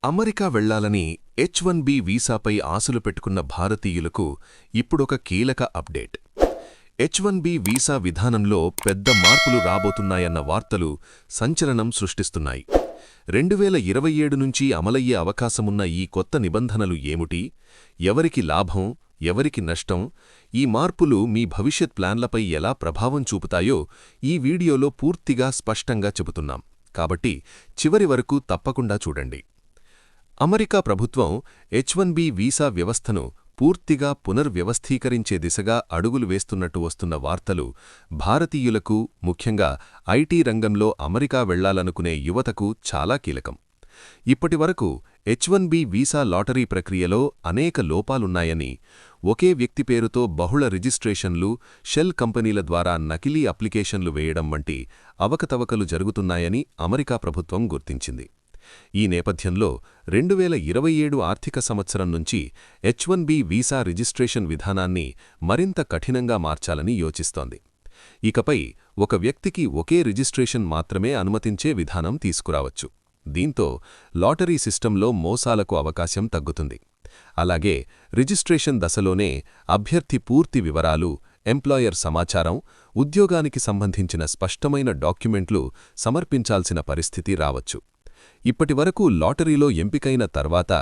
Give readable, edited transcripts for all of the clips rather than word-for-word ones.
America వెళ్లాలని H1B వీసాపై ఆశలు పెట్టుకున్న భారతీయులకు ఇప్పుడొక కీలక అప్డేట్. H1B వీసా విధానంలో పెద్ద మార్పులు రాబోతున్నాయన్న వార్తలు సంచలనం సృష్టిస్తున్నాయి. 2027 నుంచి అమలయ్యే అవకాశమున్న ఈ కొత్త నిబంధనలు ఏమిటి, ఎవరికి లాభం, ఎవరికి నష్టం, ఈ మార్పులు మీ భవిష్యత్ ప్లాన్లపై ఎలా ప్రభావం చూపుతాయో ఈ వీడియోలో పూర్తిగా స్పష్టంగా చెబుతున్నాం. కాబట్టి చివరి వరకు తప్పకుండా చూడండి. అమెరికా ప్రభుత్వం H1B వీసా వ్యవస్థను పూర్తిగా పునర్వ్యవస్థీకరించే దిశగా అడుగులు వేస్తున్నట్టు వస్తున్న వార్తలు భారతీయులకు, ముఖ్యంగా ఐటీ రంగంలో అమెరికా వెళ్లాలనుకునే యువతకు చాలా కీలకం. ఇప్పటివరకు H1B వీసా లాటరీ ప్రక్రియలో అనేక లోపాలున్నాయని, ఒకే వ్యక్తి పేరుతో బహుళ రిజిస్ట్రేషన్లు, షెల్ కంపెనీల ద్వారా నకిలీ అప్లికేషన్లు వేయడం వంటి అవకతవకలు జరుగుతున్నాయని అమెరికా ప్రభుత్వం గుర్తించింది. ఈ నేపథ్యంలో 2027 ఆర్థిక సంవత్సరం నుంచి H1B వీసా రిజిస్ట్రేషన్ విధానాన్ని మరింత కఠినంగా మార్చాలని యోచిస్తోంది. ఇకపై ఒక వ్యక్తికి ఒకే రిజిస్ట్రేషన్ మాత్రమే అనుమతించే విధానం తీసుకురావచ్చు. దీంతో లాటరీ సిస్టంలో మోసాలకు అవకాశం తగ్గుతుంది. అలాగే రిజిస్ట్రేషన్ దశలోనే అభ్యర్థి పూర్తి వివరాలు, ఎంప్లాయర్ సమాచారం, ఉద్యోగానికి సంబంధించిన స్పష్టమైన డాక్యుమెంట్లు సమర్పించాల్సిన పరిస్థితి రావచ్చు. ఇప్పటివరకు లాటరీలో ఎంపికైన తర్వాత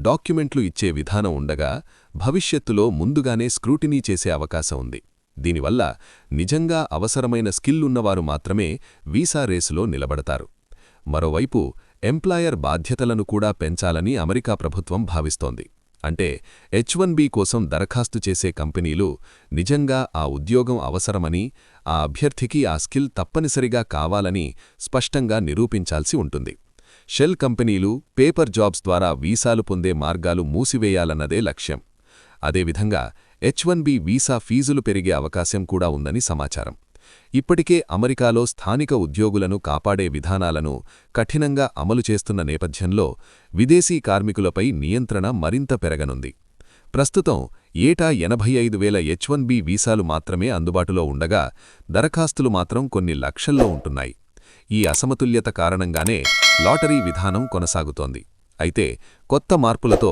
డాక్యుమెంట్లు ఇచ్చే విధానం ఉండగా, భవిష్యత్తులో ముందుగానే స్క్రూటినీ చేసే అవకాశం ఉంది. దీనివల్ల నిజంగా అవసరమైన స్కిల్ ఉన్నవారు మాత్రమే వీసా రేసులో నిలబడతారు. మరోవైపు ఎంప్లాయర్ బాధ్యతలను కూడా పెంచాలని అమెరికా ప్రభుత్వం భావిస్తోంది. అంటే H1B కోసం దరఖాస్తు చేసే కంపెనీలు నిజంగా ఆ ఉద్యోగం అవసరమని, ఆ అభ్యర్థికి ఆ స్కిల్ తప్పనిసరిగా కావాలని స్పష్టంగా నిరూపించాల్సి ఉంటుంది. షెల్ కంపెనీలు పేపర్ జాబ్స్ ద్వారా వీసాలు పొందే మార్గాలు మూసివేయాలన్నదే లక్ష్యం. అదేవిధంగా H1B వీసా ఫీజులు పెరిగే అవకాశం కూడా ఉందని సమాచారం. ఇప్పటికే అమెరికాలో స్థానిక ఉద్యోగులను కాపాడే విధానాలను కఠినంగా అమలు చేస్తున్న నేపథ్యంలో విదేశీ కార్మికులపై నియంత్రణ మరింత పెరగనుంది. ప్రస్తుతం ఏటా 85,000 H1B వీసాలు మాత్రమే అందుబాటులో ఉండగా, దరఖాస్తులు మాత్రం కొన్ని లక్షల్లో ఉంటున్నాయి. ఈ అసమతుల్యత కారణంగానే లాటరీ విధానం కొనసాగుతోంది. అయితే కొత్త మార్పులతో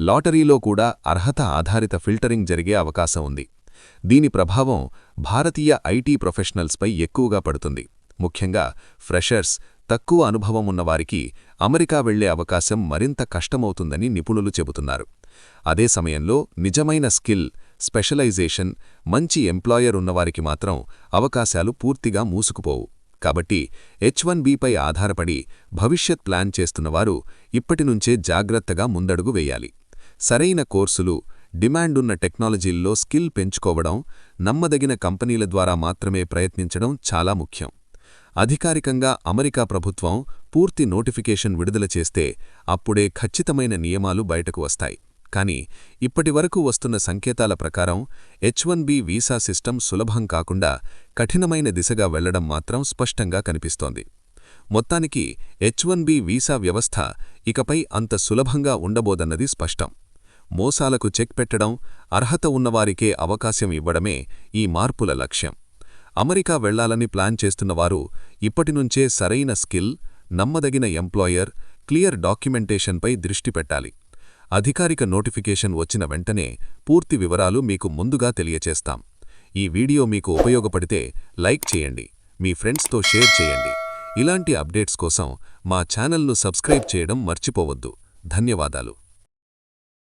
లాటరీలో కూడా అర్హత ఆధారిత ఫిల్టరింగ్ జరిగే అవకాశం ఉంది. దీని ప్రభావం భారతీయ ఐటీ ప్రొఫెషనల్స్పై ఎక్కువగా పడుతుంది. ముఖ్యంగా ఫ్రెషర్స్, తక్కువ అనుభవం ఉన్నవారికి అమెరికా వెళ్లే అవకాశం మరింత కష్టమవుతుందని నిపుణులు చెబుతున్నారు. అదే సమయంలో నిజమైన స్కిల్, స్పెషలైజేషన్, మంచి ఎంప్లాయర్ ఉన్నవారికి మాత్రం అవకాశాలు పూర్తిగా మూసుకుపోవు. కాబట్టి H1Bపై ఆధారపడి భవిష్యత్ ప్లాన్ చేస్తున్నవారు ఇప్పటినుంచే జాగ్రత్తగా ముందడుగు వేయాలి. సరైన కోర్సులు, డిమాండున్న టెక్నాలజీల్లో స్కిల్ పెంచుకోవడం, నమ్మదగిన కంపెనీల ద్వారా మాత్రమే ప్రయత్నించడం చాలా ముఖ్యం. అధికారికంగా అమెరికా ప్రభుత్వం పూర్తి నోటిఫికేషన్ విడుదల చేస్తే అప్పుడే ఖచ్చితమైన నియమాలు బయటకు వస్తాయి. కానీ ఇప్పటివరకు వస్తున్న సంకేతాల ప్రకారం H1B వీసా సిస్టమ్ సులభం కాకుండా కఠినమైన దిశగా వెళ్లడం మాత్రం స్పష్టంగా కనిపిస్తోంది. మొత్తానికి H1B వీసా వ్యవస్థ ఇకపై అంత సులభంగా ఉండబోదన్నది స్పష్టం. మోసాలకు చెక్ పెట్టడం, అర్హత ఉన్నవారికే అవకాశం ఇవ్వడమే ఈ మార్పుల లక్ష్యం. అమెరికా వెళ్లాలని ప్లాన్ చేస్తున్నవారు ఇప్పటినుంచే సరైన స్కిల్, నమ్మదగిన ఎంప్లాయర్, క్లియర్ డాక్యుమెంటేషన్పై దృష్టి పెట్టాలి. అధికారిక నోటిఫికేషన్ వచ్చిన వెంటనే పూర్తి వివరాలు మీకు ముందుగా తెలియచేస్తాం. ఈ వీడియో మీకు ఉపయోగపడితే లైక్ చేయండి, మీ ఫ్రెండ్స్తో షేర్ చేయండి. ఇలాంటి అప్డేట్స్ కోసం మా ఛానల్ను సబ్స్క్రైబ్ చేయడం మర్చిపోవద్దు. ధన్యవాదాలు.